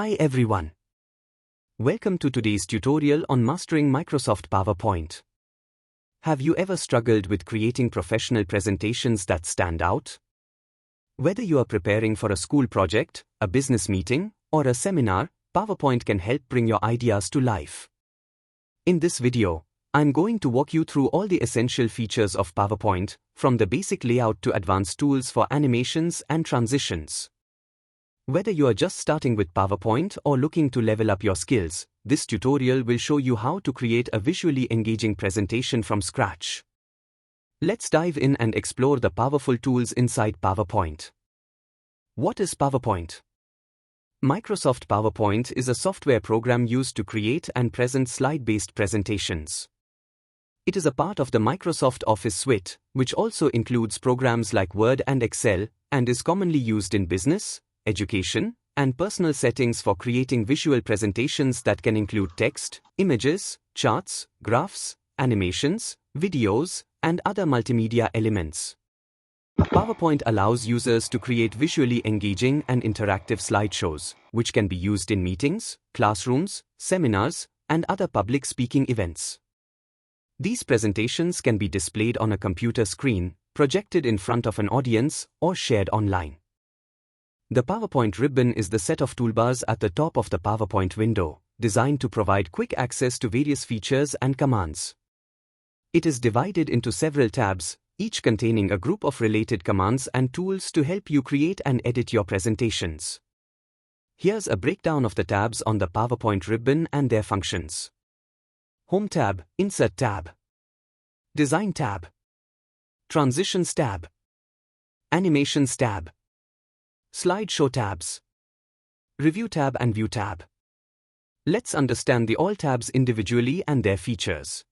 Hi everyone. Welcome to today's tutorial on mastering Microsoft PowerPoint. Have you ever struggled with creating professional presentations that stand out? Whether you are preparing for a school project, a business meeting, or a seminar, PowerPoint can help bring your ideas to life. In this video, I'm going to walk you through all the essential features of PowerPoint, from the basic layout to advanced tools for animations and transitions. Whether you are just starting with PowerPoint or looking to level up your skills, this tutorial will show you how to create a visually engaging presentation from scratch. Let's dive in and explore the powerful tools inside PowerPoint. What is PowerPoint? Microsoft PowerPoint is a software program used to create and present slide-based presentations. It is a part of the Microsoft Office suite, which also includes programs like Word and Excel, and is commonly used in business, education, and personal settings for creating visual presentations that can include text, images, charts, graphs, animations, videos, and other multimedia elements. PowerPoint allows users to create visually engaging and interactive slideshows, which can be used in meetings, classrooms, seminars, and other public speaking events. These presentations can be displayed on a computer screen, projected in front of an audience, or shared online. The PowerPoint ribbon is the set of toolbars at the top of the PowerPoint window, designed to provide quick access to various features and commands. It is divided into several tabs, each containing a group of related commands and tools to help you create and edit your presentations. Here's a breakdown of the tabs on the PowerPoint ribbon and their functions. Home tab, Insert tab, Design tab, Transitions tab, Animations tab, Slideshow tabs, Review tab and View tab. Let's understand the all tabs individually and their features.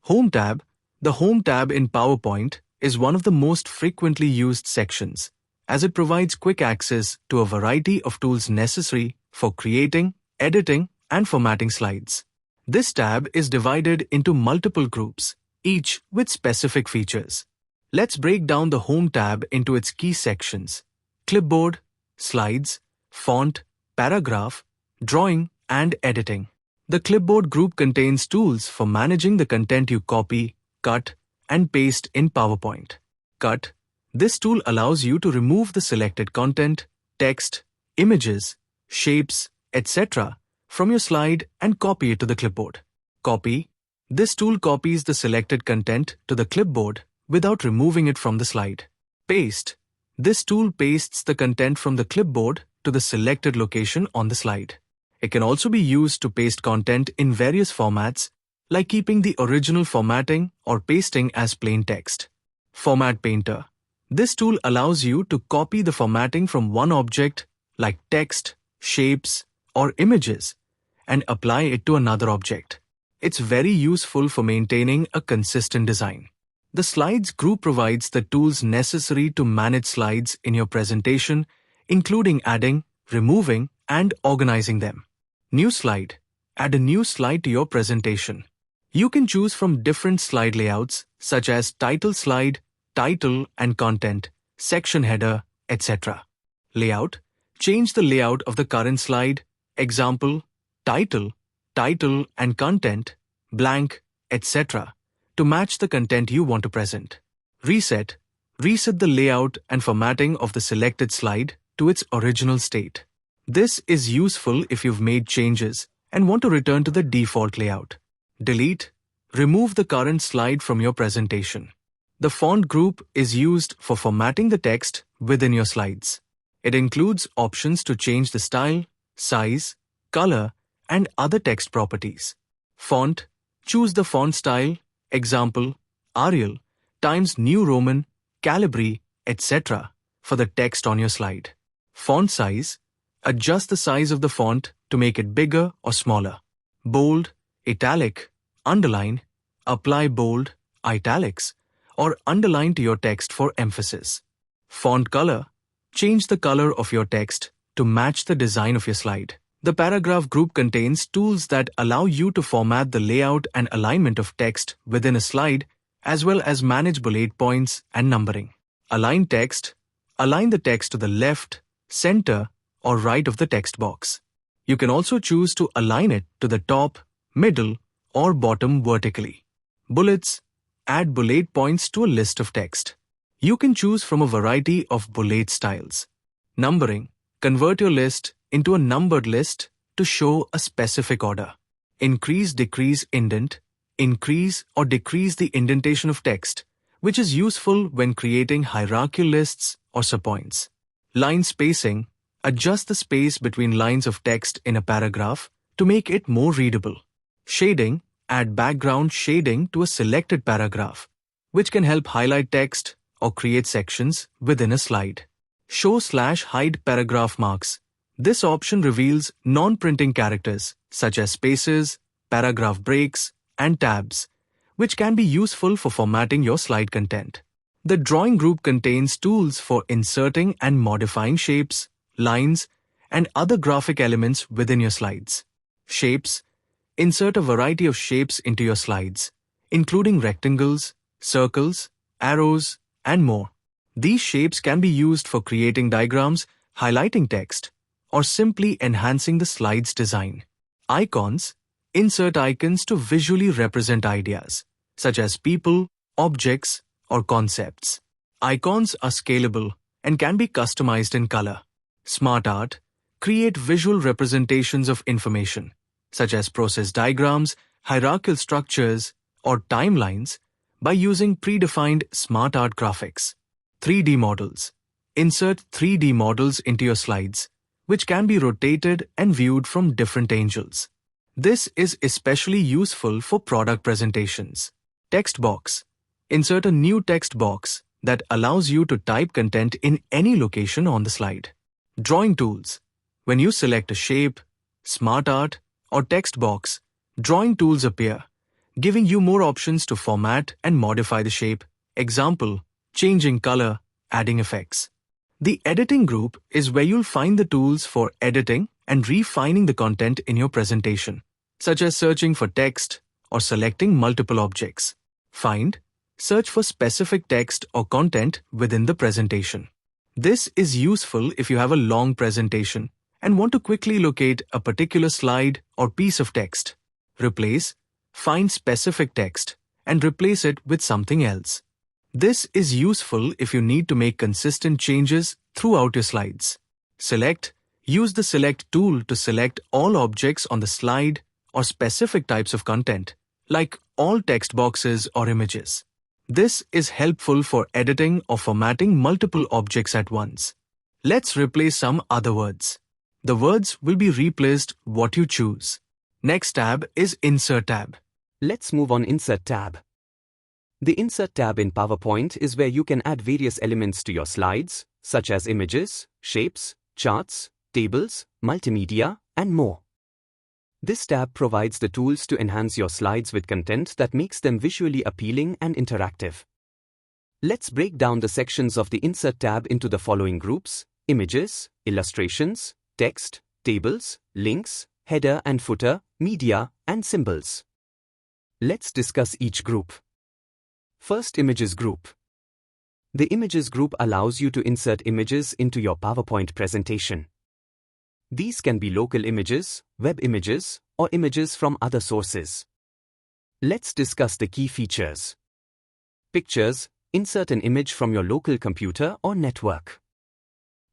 Home tab. The Home tab in PowerPoint is one of the most frequently used sections, as it provides quick access to a variety of tools necessary for creating, editing, and formatting slides. This tab is divided into multiple groups, each with specific features. Let's break down the Home tab into its key sections: clipboard, slides, font, paragraph, drawing, and editing. The clipboard group contains tools for managing the content you copy, cut, and paste in PowerPoint. Cut. This tool allows you to remove the selected content, text, images, shapes, etc. from your slide and copy it to the clipboard. Copy. This tool copies the selected content to the clipboard without removing it from the slide. Paste. This tool pastes the content from the clipboard to the selected location on the slide. It can also be used to paste content in various formats, like keeping the original formatting or pasting as plain text. Format Painter. This tool allows you to copy the formatting from one object, like text, shapes, or images, and apply it to another object. It's very useful for maintaining a consistent design. The Slides group provides the tools necessary to manage slides in your presentation, including adding, removing, and organizing them. New slide. Add a new slide to your presentation. You can choose from different slide layouts, such as title slide, title and content, section header, etc. Layout. Change the layout of the current slide, example, title, title and content, blank, etc. to match the content you want to present. Reset. Reset the layout and formatting of the selected slide to its original state. This is useful if you've made changes and want to return to the default layout. Delete. Remove the current slide from your presentation. The font group is used for formatting the text within your slides. It includes options to change the style, size, color, and other text properties. Font. Choose the font style, example, Arial, Times New Roman, Calibri, etc. for the text on your slide. Font size. Adjust the size of the font to make it bigger or smaller. Bold, italic, underline, apply bold, italics, or underline to your text for emphasis. Font color. Change the color of your text to match the design of your slide. The paragraph group contains tools that allow you to format the layout and alignment of text within a slide, as well as manage bullet points and numbering. Align text. Align the text to the left, center, or right of the text box. You can also choose to align it to the top, middle, or bottom vertically. Bullets. Add bullet points to a list of text. You can choose from a variety of bullet styles. Numbering. Convert your list into a numbered list to show a specific order. Increase-decrease indent. Increase or decrease the indentation of text, which is useful when creating hierarchical lists or subpoints. Line spacing. Adjust the space between lines of text in a paragraph to make it more readable. Shading. Add background shading to a selected paragraph, which can help highlight text or create sections within a slide. Show/hide paragraph marks. This option reveals non-printing characters such as spaces, paragraph breaks, and tabs, which can be useful for formatting your slide content. The drawing group contains tools for inserting and modifying shapes, lines, and other graphic elements within your slides. Shapes. Insert a variety of shapes into your slides, including rectangles, circles, arrows, and more. These shapes can be used for creating diagrams, highlighting text, or simply enhancing the slide's design. Icons. Insert icons to visually represent ideas, such as people, objects, or concepts. Icons are scalable and can be customized in color. Smart art. Create visual representations of information, such as process diagrams, hierarchical structures, or timelines, by using predefined smart art graphics. 3D models. Insert 3D models into your slides, which can be rotated and viewed from different angles. This is especially useful for product presentations. Text box. Insert a new text box that allows you to type content in any location on the slide. Drawing tools. When you select a shape, smart art, or text box, drawing tools appear, giving you more options to format and modify the shape. Example, changing color, adding effects. The editing group is where you'll find the tools for editing and refining the content in your presentation, such as searching for text or selecting multiple objects. Find, search for specific text or content within the presentation. This is useful if you have a long presentation and want to quickly locate a particular slide or piece of text. Replace, find specific text and replace it with something else. This is useful if you need to make consistent changes throughout your slides. Select, use the Select tool to select all objects on the slide or specific types of content, like all text boxes or images. This is helpful for editing or formatting multiple objects at once. Let's replace some other words. The words will be replaced what you choose. Next tab is Insert tab. Let's move on Insert tab. The Insert tab in PowerPoint is where you can add various elements to your slides, such as images, shapes, charts, tables, multimedia, and more. This tab provides the tools to enhance your slides with content that makes them visually appealing and interactive. Let's break down the sections of the Insert tab into the following groups: images, illustrations, text, tables, links, header and footer, media, and symbols. Let's discuss each group. First, Images group. The Images group allows you to insert images into your PowerPoint presentation. These can be local images, web images, or images from other sources. Let's discuss the key features. Pictures. Insert an image from your local computer or network.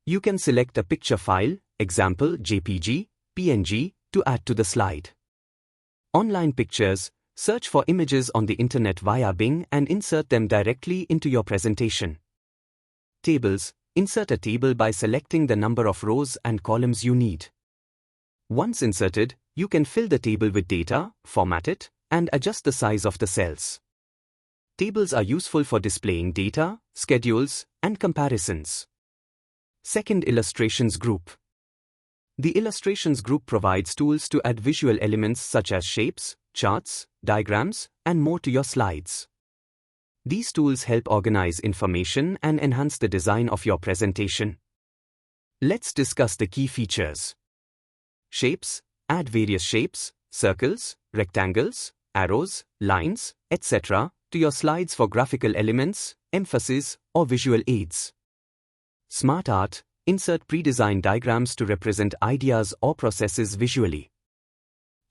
You can select a picture file, example JPG, PNG, to add to the slide. Online pictures. Search for images on the internet via Bing and insert them directly into your presentation. Tables. Insert a table by selecting the number of rows and columns you need. Once inserted, you can fill the table with data, format it, and adjust the size of the cells. Tables are useful for displaying data, schedules, and comparisons. Second, Illustrations group. The Illustrations group provides tools to add visual elements such as shapes, charts, diagrams, and more to your slides. These tools help organize information and enhance the design of your presentation. Let's discuss the key features. Shapes. Add various shapes, circles, rectangles, arrows, lines, etc. to your slides for graphical elements, emphasis, or visual aids. Smart art. insert pre-designed diagrams to represent ideas or processes visually.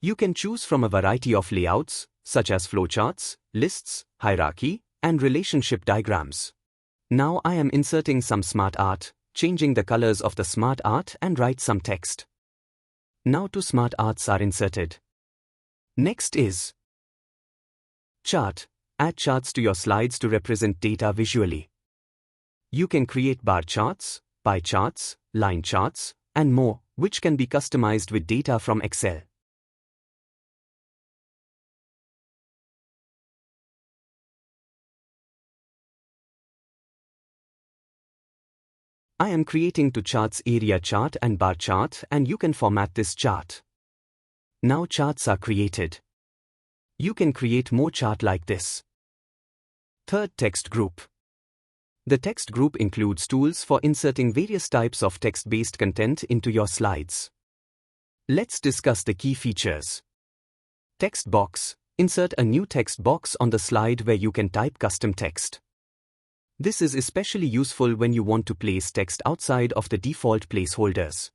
You can choose from a variety of layouts, such as flowcharts, lists, hierarchy, and relationship diagrams. Now I am inserting some smart art, changing the colors of the smart art and write some text. Now two smart arts are inserted. Next is chart. Add charts to your slides to represent data visually. You can create bar charts, pie charts, line charts, and more, which can be customized with data from Excel. I am creating two charts, area chart and bar chart, and you can format this chart. Now charts are created. You can create more chart like this. Third, text group. The text group includes tools for inserting various types of text-based content into your slides. Let's discuss the key features. Text box. Insert a new text box on the slide where you can type custom text. This is especially useful when you want to place text outside of the default placeholders.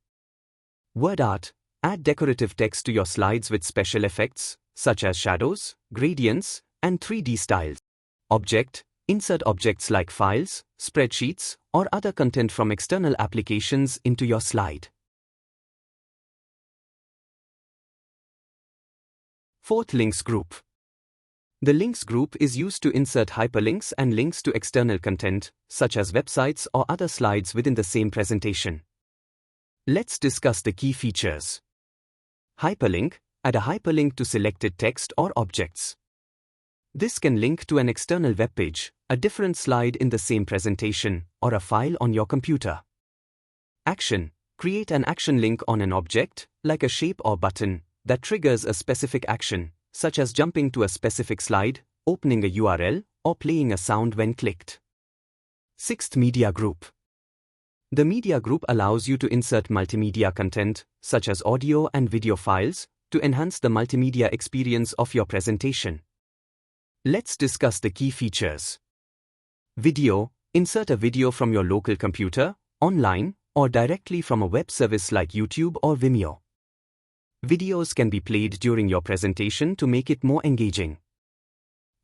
Word art. Add decorative text to your slides with special effects, such as shadows, gradients, and 3D styles. Object. Insert objects like files, spreadsheets, or other content from external applications into your slide. Fourth, links group. The links group is used to insert hyperlinks and links to external content, such as websites or other slides within the same presentation. Let's discuss the key features. Hyperlink. Add a hyperlink to selected text or objects. This can link to an external web page, a different slide in the same presentation, or a file on your computer. Action. Create an action link on an object, like a shape or button, that triggers a specific action, such as jumping to a specific slide, opening a URL, or playing a sound when clicked. Sixth, media group. The media group allows you to insert multimedia content, such as audio and video files, to enhance the multimedia experience of your presentation. Let's discuss the key features. Video. Insert a video from your local computer, online, or directly from a web service like YouTube or Vimeo. Videos can be played during your presentation to make it more engaging.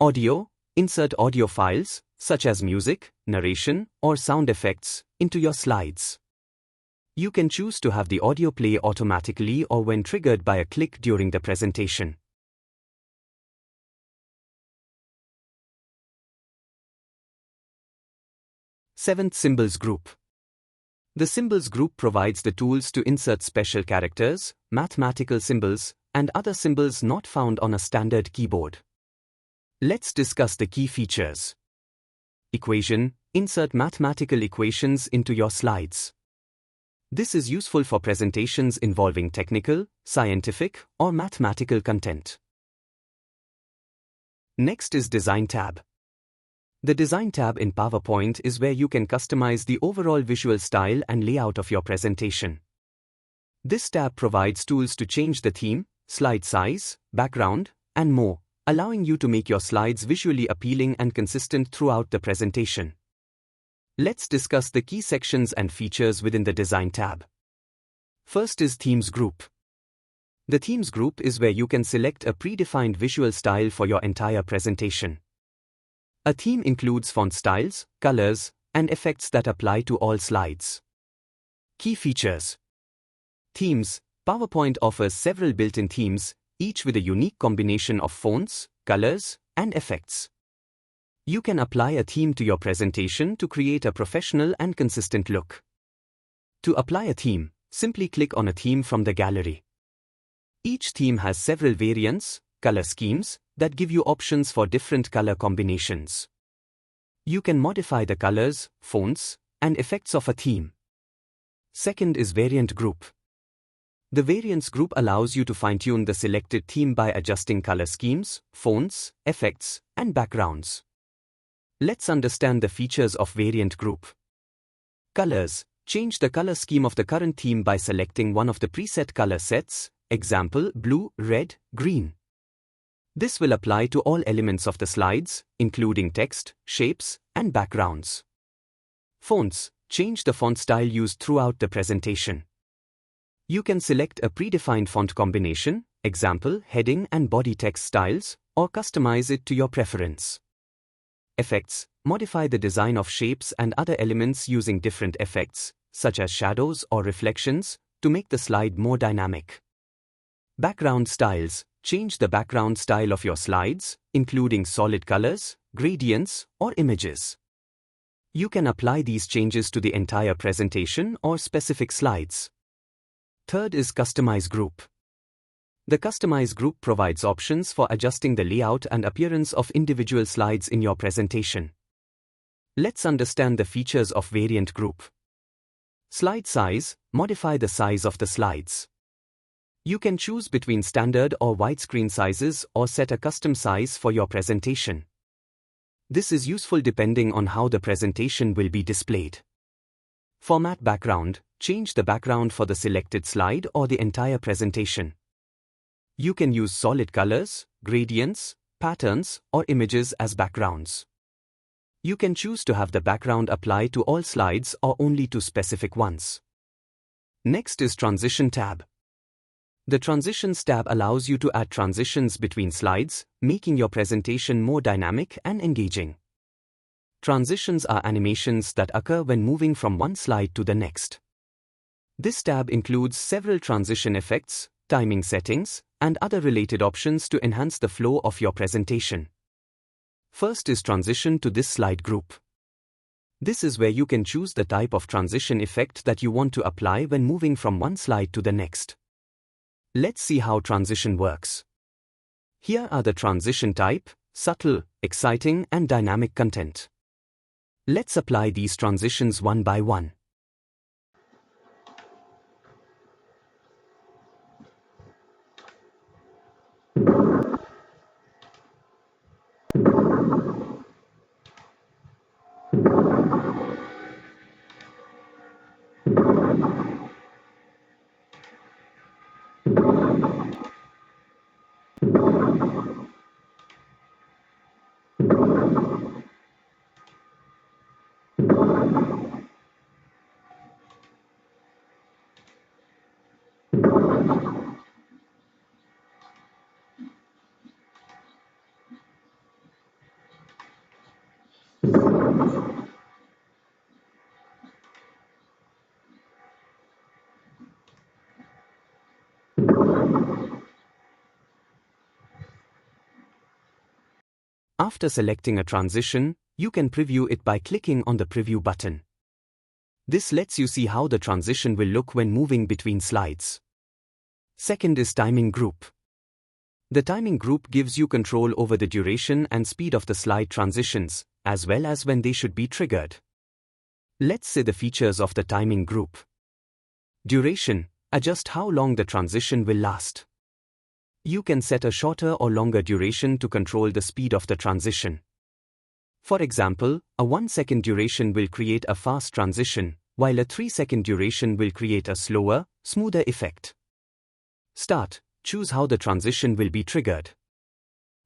Audio. Insert audio files, such as music, narration, or sound effects, into your slides. You can choose to have the audio play automatically or when triggered by a click during the presentation. Seventh, symbols group. The symbols group provides the tools to insert special characters, mathematical symbols, and other symbols not found on a standard keyboard. Let's discuss the key features. Equation. Insert mathematical equations into your slides. This is useful for presentations involving technical, scientific, or mathematical content. Next is Design tab. The Design tab in PowerPoint is where you can customize the overall visual style and layout of your presentation. This tab provides tools to change the theme, slide size, background, and more, allowing you to make your slides visually appealing and consistent throughout the presentation. Let's discuss the key sections and features within the Design tab. First is Themes group. The Themes group is where you can select a predefined visual style for your entire presentation. A theme includes font styles, colors, and effects that apply to all slides. Key features. Themes. PowerPoint offers several built-in themes, each with a unique combination of fonts, colors, and effects. You can apply a theme to your presentation to create a professional and consistent look. To apply a theme, simply click on a theme from the gallery. Each theme has several variants, color schemes, that give you options for different color combinations. You can modify the colors, fonts, and effects of a theme. Second is Variant group. The Variants group allows you to fine-tune the selected theme by adjusting color schemes, fonts, effects, and backgrounds. Let's understand the features of Variant group. Colors. Change the color scheme of the current theme by selecting one of the preset color sets, example blue, red, green. This will apply to all elements of the slides, including text, shapes, and backgrounds. Fonts. change the font style used throughout the presentation. You can select a predefined font combination, example, heading and body text styles, or customize it to your preference. Effects, modify the design of shapes and other elements using different effects, such as shadows or reflections, to make the slide more dynamic. Background styles, change the background style of your slides, including solid colors, gradients, or images. You can apply these changes to the entire presentation or specific slides. Third is Customize Group. The Customize Group provides options for adjusting the layout and appearance of individual slides in your presentation. Let's understand the features of Variant Group. Slide size, modify the size of the slides. You can choose between standard or widescreen sizes or set a custom size for your presentation. This is useful depending on how the presentation will be displayed. Format background, change the background for the selected slide or the entire presentation. You can use solid colors, gradients, patterns, or images as backgrounds. You can choose to have the background apply to all slides or only to specific ones. Next is Transition tab. The Transitions tab allows you to add transitions between slides, making your presentation more dynamic and engaging. Transitions are animations that occur when moving from one slide to the next. This tab includes several transition effects, timing settings, and other related options to enhance the flow of your presentation. First is Transition to this slide group. This is where you can choose the type of transition effect that you want to apply when moving from one slide to the next. Let's see how transition works. Here are the transition type: subtle, exciting, and dynamic content. Let's apply these transitions one by one. After selecting a transition, you can preview it by clicking on the Preview button. This lets you see how the transition will look when moving between slides. Second is Timing Group. The Timing Group gives you control over the duration and speed of the slide transitions, as well as when they should be triggered. Let's see the features of the Timing Group. Duration, adjust how long the transition will last. You can set a shorter or longer duration to control the speed of the transition. For example, a 1-second duration will create a fast transition, while a 3-second duration will create a slower, smoother effect. Start, choose how the transition will be triggered.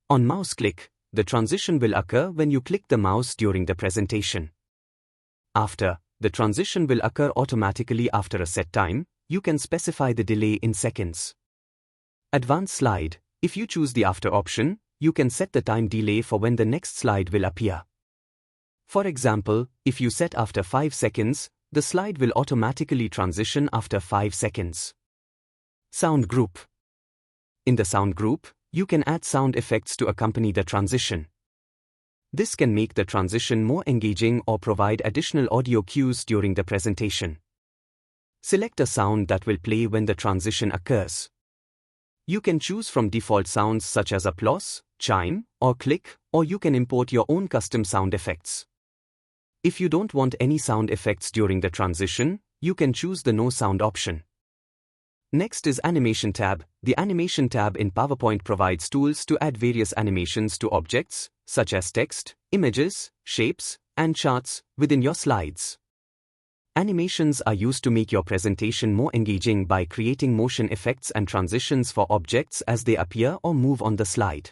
On mouse click, the transition will occur when you click the mouse during the presentation. After, the transition will occur automatically after a set time. You can specify the delay in seconds. Advanced slide, if you choose the after option, you can set the time delay for when the next slide will appear. For example, if you set after 5 seconds, the slide will automatically transition after 5 seconds. Sound group. In the sound group, you can add sound effects to accompany the transition. This can make the transition more engaging or provide additional audio cues during the presentation. Select a sound that will play when the transition occurs. You can choose from default sounds such as applause, chime, or click, or you can import your own custom sound effects. If you don't want any sound effects during the transition, you can choose the no sound option. Next is Animation tab. The Animation tab in PowerPoint provides tools to add various animations to objects, such as text, images, shapes, and charts, within your slides. Animations are used to make your presentation more engaging by creating motion effects and transitions for objects as they appear or move on the slide.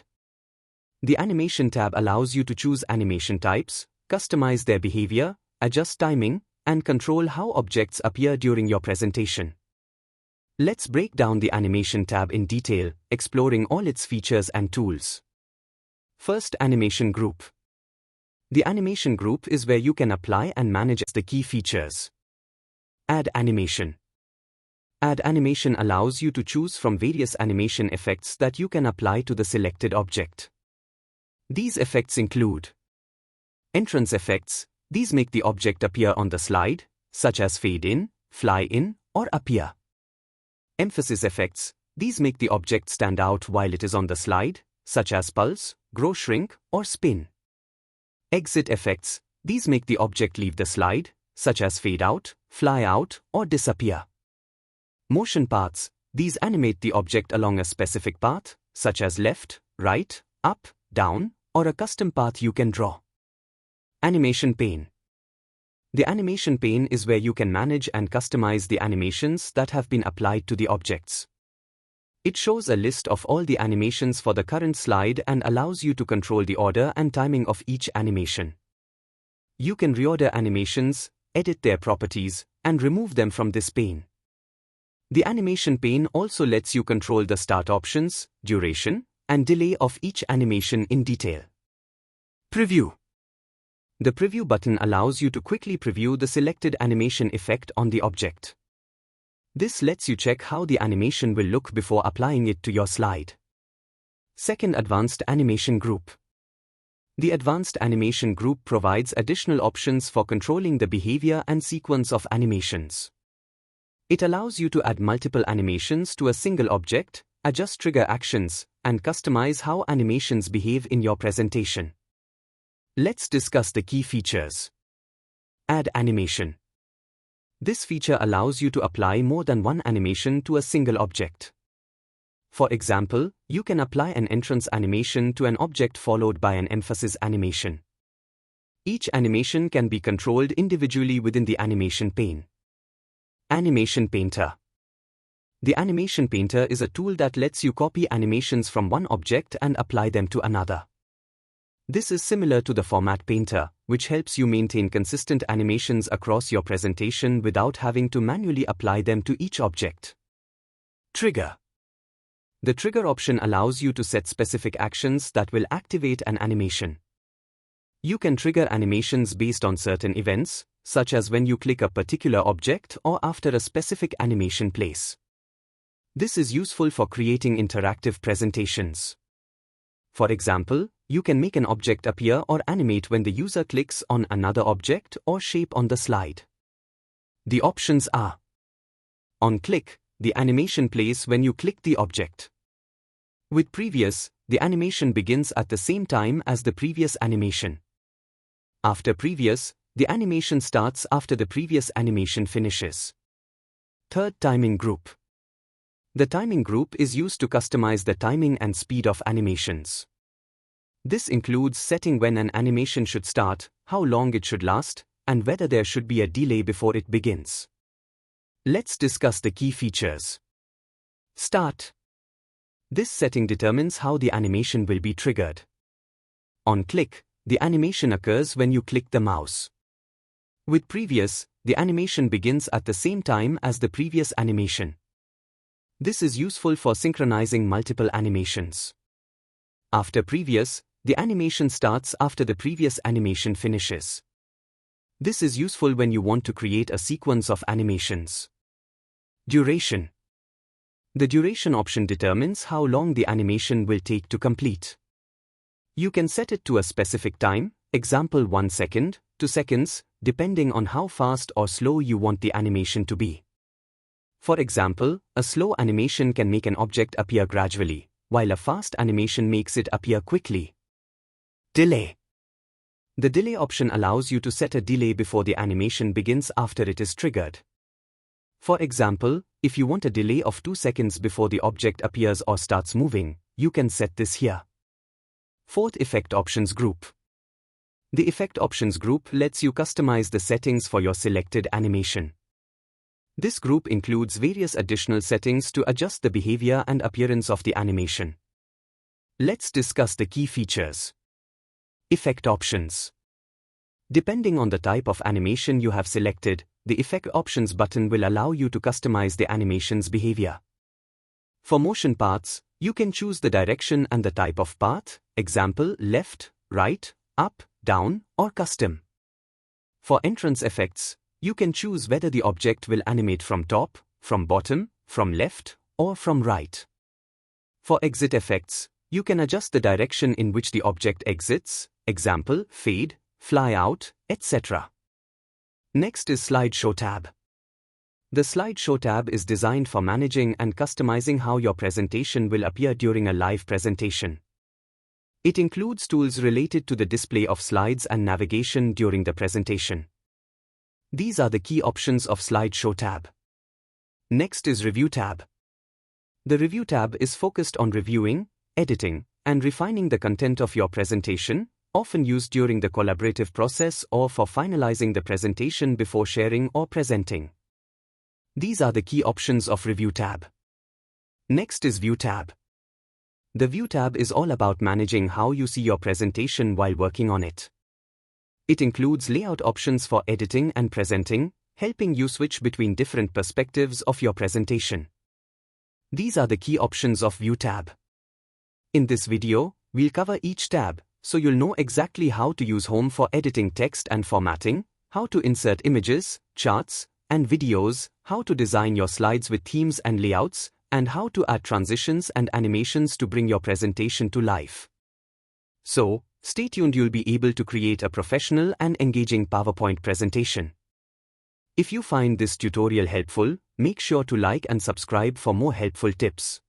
The Animation tab allows you to choose animation types, customize their behavior, adjust timing, and control how objects appear during your presentation. Let's break down the Animation tab in detail, exploring all its features and tools. First, Animation Group. The Animation Group is where you can apply and manage the key features. Add Animation. Add Animation allows you to choose from various animation effects that you can apply to the selected object. These effects include entrance effects. These make the object appear on the slide, such as fade in, fly in, or appear. Emphasis effects. These make the object stand out while it is on the slide, such as pulse, grow, shrink, or spin. Exit effects. These make the object leave the slide, such as fade out, fly out, or disappear. Motion paths. These animate the object along a specific path, such as left, right, up, down, or a custom path you can draw. Animation pane. The animation pane is where you can manage and customize the animations that have been applied to the objects. It shows a list of all the animations for the current slide and allows you to control the order and timing of each animation. You can reorder animations, edit their properties, and remove them from this pane. The animation pane also lets you control the start options, duration, and delay of each animation in detail. Preview. The preview button allows you to quickly preview the selected animation effect on the object. This lets you check how the animation will look before applying it to your slide. Second, Advanced Animation Group. The Advanced Animation Group provides additional options for controlling the behavior and sequence of animations. It allows you to add multiple animations to a single object, adjust trigger actions, and customize how animations behave in your presentation. Let's discuss the key features. Add Animation. This feature allows you to apply more than one animation to a single object. For example, you can apply an entrance animation to an object followed by an emphasis animation. Each animation can be controlled individually within the animation pane. Animation Painter. The Animation Painter is a tool that lets you copy animations from one object and apply them to another. This is similar to the Format Painter, which helps you maintain consistent animations across your presentation without having to manually apply them to each object. Trigger. The trigger option allows you to set specific actions that will activate an animation. You can trigger animations based on certain events, such as when you click a particular object or after a specific animation plays. This is useful for creating interactive presentations. For example, you can make an object appear or animate when the user clicks on another object or shape on the slide. The options are: on click, the animation plays when you click the object. With previous, the animation begins at the same time as the previous animation. After previous, the animation starts after the previous animation finishes. Third, Timing Group. The timing group is used to customize the timing and speed of animations. This includes setting when an animation should start, how long it should last, and whether there should be a delay before it begins. Let's discuss the key features. Start. This setting determines how the animation will be triggered. On click, the animation occurs when you click the mouse. With previous, the animation begins at the same time as the previous animation. This is useful for synchronizing multiple animations. After previous, the animation starts after the previous animation finishes. This is useful when you want to create a sequence of animations. Duration. The duration option determines how long the animation will take to complete. You can set it to a specific time, example 1 second, to seconds, depending on how fast or slow you want the animation to be. For example, a slow animation can make an object appear gradually, while a fast animation makes it appear quickly. Delay. The delay option allows you to set a delay before the animation begins after it is triggered. For example, if you want a delay of 2 seconds before the object appears or starts moving, you can set this here. Fourth, Effect Options Group. The Effect Options Group lets you customize the settings for your selected animation. This group includes various additional settings to adjust the behavior and appearance of the animation. Let's discuss the key features. Effect Options. Depending on the type of animation you have selected, the Effect Options button will allow you to customize the animation's behavior. For motion paths, you can choose the direction and the type of path, example left, right, up, down, or custom. For entrance effects, you can choose whether the object will animate from top, from bottom, from left, or from right. For exit effects, you can adjust the direction in which the object exits, example fade, fly out, etc. Next is Slideshow tab. The Slideshow tab is designed for managing and customizing how your presentation will appear during a live presentation. It includes tools related to the display of slides and navigation during the presentation. These are the key options of Slideshow tab. Next is Review tab. The Review tab is focused on reviewing, editing, and refining the content of your presentation, often used during the collaborative process or for finalizing the presentation before sharing or presenting. These are the key options of Review tab. Next is View tab. The View tab is all about managing how you see your presentation while working on it. It includes layout options for editing and presenting, helping you switch between different perspectives of your presentation. These are the key options of View tab. In this video, we'll cover each tab, so you'll know exactly how to use Home for editing text and formatting, how to insert images, charts, and videos, how to design your slides with themes and layouts, and how to add transitions and animations to bring your presentation to life. So, stay tuned, you'll be able to create a professional and engaging PowerPoint presentation. If you find this tutorial helpful, make sure to like and subscribe for more helpful tips.